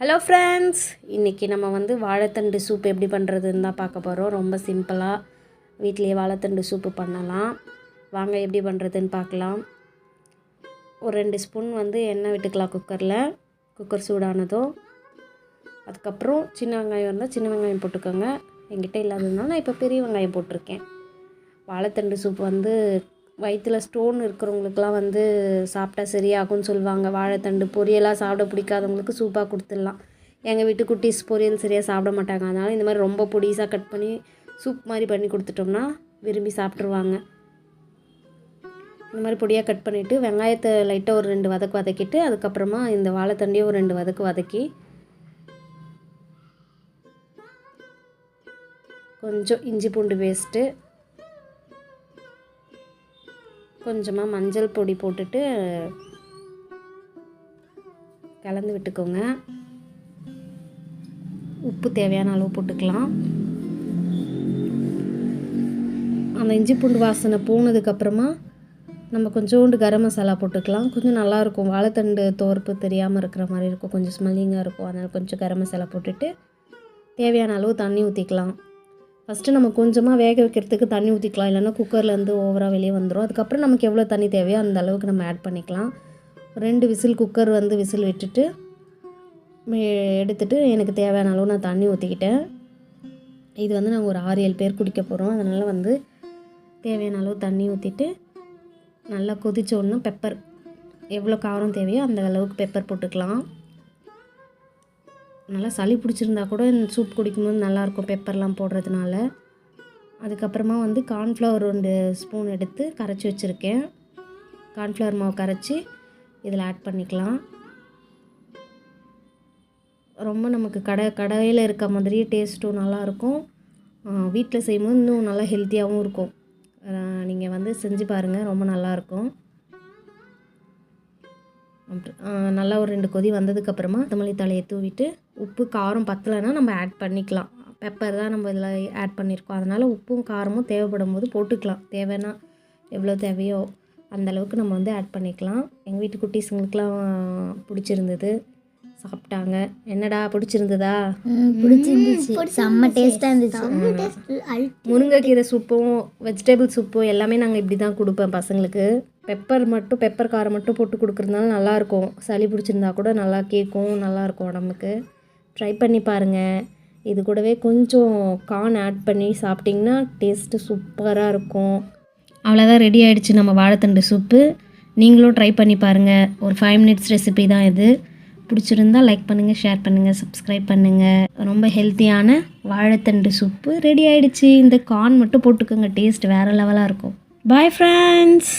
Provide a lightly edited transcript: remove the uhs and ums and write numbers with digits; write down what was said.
Hello friends, இன்றைக்கி நம்ம வந்து வாழைத்தண்டு சூப் எப்படி பண்ணுறதுன்னு தான் பார்க்க போகிறோம். ரொம்ப சிம்பிளாக வீட்டிலேயே வாழைத்தண்டு சூப்பு பண்ணலாம். வாங்க எப்படி பண்ணுறதுன்னு பார்க்கலாம். ஒரு 2 ஸ்பூன் வந்து எண்ணெய் விட்டுக்கலாம் குக்கர் சூடானதும். அதுக்கப்புறம் சின்ன வெங்காயம் இருந்தால் சின்ன வெங்காயம் போட்டுக்கோங்க. என்கிட்ட இல்லாததுனால நான் இப்போ பெரிய வெங்காயம் போட்டிருக்கேன். வாழைத்தண்டு சூப் வந்து வயிற்றில் ஸ்டோன் இருக்கிறவங்களுக்குலாம் வந்து சாப்பிட்டா சரியாகும்னு சொல்லுவாங்க. வாழைத்தண்டு பொரியலாக சாப்பிட பிடிக்காதவங்களுக்கு சூப்பாக கொடுத்துடலாம். எங்கள் வீட்டு குட்டீஸ் பொரியல் சரியாக சாப்பிட மாட்டாங்க. அதனால் இந்த மாதிரி ரொம்ப பொடிசாக கட் பண்ணி சூப் மாதிரி பண்ணி கொடுத்துட்டோம்னா விரும்பி சாப்பிட்ருவாங்க. இந்த மாதிரி பொடியாக கட் பண்ணிவிட்டு வெங்காயத்தை லைட்டாக ஒரு 2 வதக்கு வதக்கிட்டு அதுக்கப்புறமா இந்த வாழைத்தண்டையும் ஒரு 2 வதக்கு வதக்கி கொஞ்சம் இஞ்சி பூண்டு பேஸ்ட்டு, கொஞ்சமாக மஞ்சள் பொடி போட்டுட்டு கலந்து விட்டுக்கோங்க. உப்பு தேவையான அளவு போட்டுக்கலாம். அந்த இஞ்சி பூண்டு வாசனை போனதுக்கப்புறமா நம்ம கொஞ்சோண்டு கரம் மசாலா போட்டுக்கலாம். கொஞ்சம் நல்லாயிருக்கும். வாழைத்தண்டு துவர்ப்பு தெரியாமல் இருக்கிற மாதிரி இருக்கும், கொஞ்சம் ஸ்மெல்லிங்காக இருக்கும். அதனால் கொஞ்சம் கரம் மசாலா போட்டுட்டு தேவையான அளவு தண்ணி ஊற்றிக்கலாம். ஃபஸ்ட்டு நம்ம கொஞ்சமாக வேக வைக்கிறதுக்கு தண்ணி ஊற்றிக்கலாம், இல்லைன்னா குக்கர்லேருந்து ஓவராக வெளியே வந்துடும். அதுக்கப்புறம் நமக்கு எவ்வளோ தண்ணி தேவையோ அந்த அளவுக்கு நம்ம ஆட் பண்ணிக்கலாம். 2 விசில் குக்கர் வந்து விசில் விட்டுட்டு எடுத்துகிட்டு எனக்கு தேவையான அளவு நான் தண்ணி ஊற்றிக்கிட்டேன். இது வந்து நாங்கள் ஒரு 6-7 பேர் குடிக்க போகிறோம். அதனால் வந்து தேவையான அளவு தண்ணி ஊற்றிட்டு நல்லா கொதிச்ச உடனே பெப்பர் எவ்வளோ காரம் தேவையோ அந்த அளவுக்கு பெப்பர் போட்டுக்கலாம். நல்லா சளி பிடிச்சிருந்தா கூட இந்த சூப் குடிக்கும்போது நல்லாயிருக்கும் பெப்பர்லாம் போடுறதுனால. அதுக்கப்புறமா வந்து கார்ன்ஃப்ளவர் 2 ஸ்பூன் எடுத்து கரைச்சி வச்சுருக்கேன். கார்ன்ஃப்ளவர் மாவு கரைச்சி இதில் ஆட் பண்ணிக்கலாம். ரொம்ப நமக்கு கடையில் இருக்க மாதிரியே டேஸ்ட்டும் நல்லாயிருக்கும். வீட்டில் செய்யும்போது இன்னும் நல்லா ஹெல்த்தியாகவும் இருக்கும். நீங்கள் வந்து செஞ்சு பாருங்கள், ரொம்ப நல்லாயிருக்கும். நல்லா ஒரு 2 கொதி வந்ததுக்கப்புறமா கொத்தமல்லி தழையை தூவிட்டு உப்பு காரம் பத்தலைன்னா நம்ம ஆட் பண்ணிக்கலாம். பெப்பர் தான் நம்ம இதில் ஆட் பண்ணியிருக்கோம். அதனால் உப்பும் காரமும் தேவைப்படும் போது போட்டுக்கலாம். தேவைன்னா எவ்வளோ தேவையோ அந்தளவுக்கு நம்ம வந்து ஆட் பண்ணிக்கலாம். எங்கள் வீட்டு குட்டீஸுங்களுக்கெலாம் பிடிச்சிருந்தது, சாப்பிட்டாங்க. என்னடா பிடிச்சிருந்ததா? பிடிச்சிருந்துச்சு, செம்ம டேஸ்ட்டாக இருந்துச்சு. முருங்கைக்கீரை சூப்பும் வெஜிடபிள் சூப்பும் எல்லாமே நாங்கள் இப்படி தான் கொடுப்பேன் பசங்களுக்கு. பெப்பர் காரம் மட்டும் போட்டு கொடுக்குறதுனால நல்லாயிருக்கும். சளி பிடிச்சிருந்தா கூட நல்லா கேட்கும், நல்லாயிருக்கும் உடம்புக்கு. ட்ரை பண்ணி பாருங்கள். இது கூடவே கொஞ்சம் கார்ன் ஆட் பண்ணி சாப்பிட்டிங்கன்னா டேஸ்ட்டு சூப்பராக இருக்கும். அவ்வளோதான், ரெடி ஆகிடுச்சு நம்ம வாழைத்தண்டு சூப்பு. நீங்களும் ட்ரை பண்ணி பாருங்கள். ஒரு 5 மினிட்ஸ் ரெசிபி தான் இது. பிடிச்சிருந்தால் லைக் பண்ணுங்கள், ஷேர் பண்ணுங்கள், சப்ஸ்கிரைப் பண்ணுங்கள். ரொம்ப ஹெல்த்தியான வாழைத்தண்டு சூப்பு ரெடி ஆகிடுச்சு. இந்த கார்ன் மட்டும் போட்டுக்கோங்க, டேஸ்ட் வேறு லெவலாக இருக்கும். Bye friends.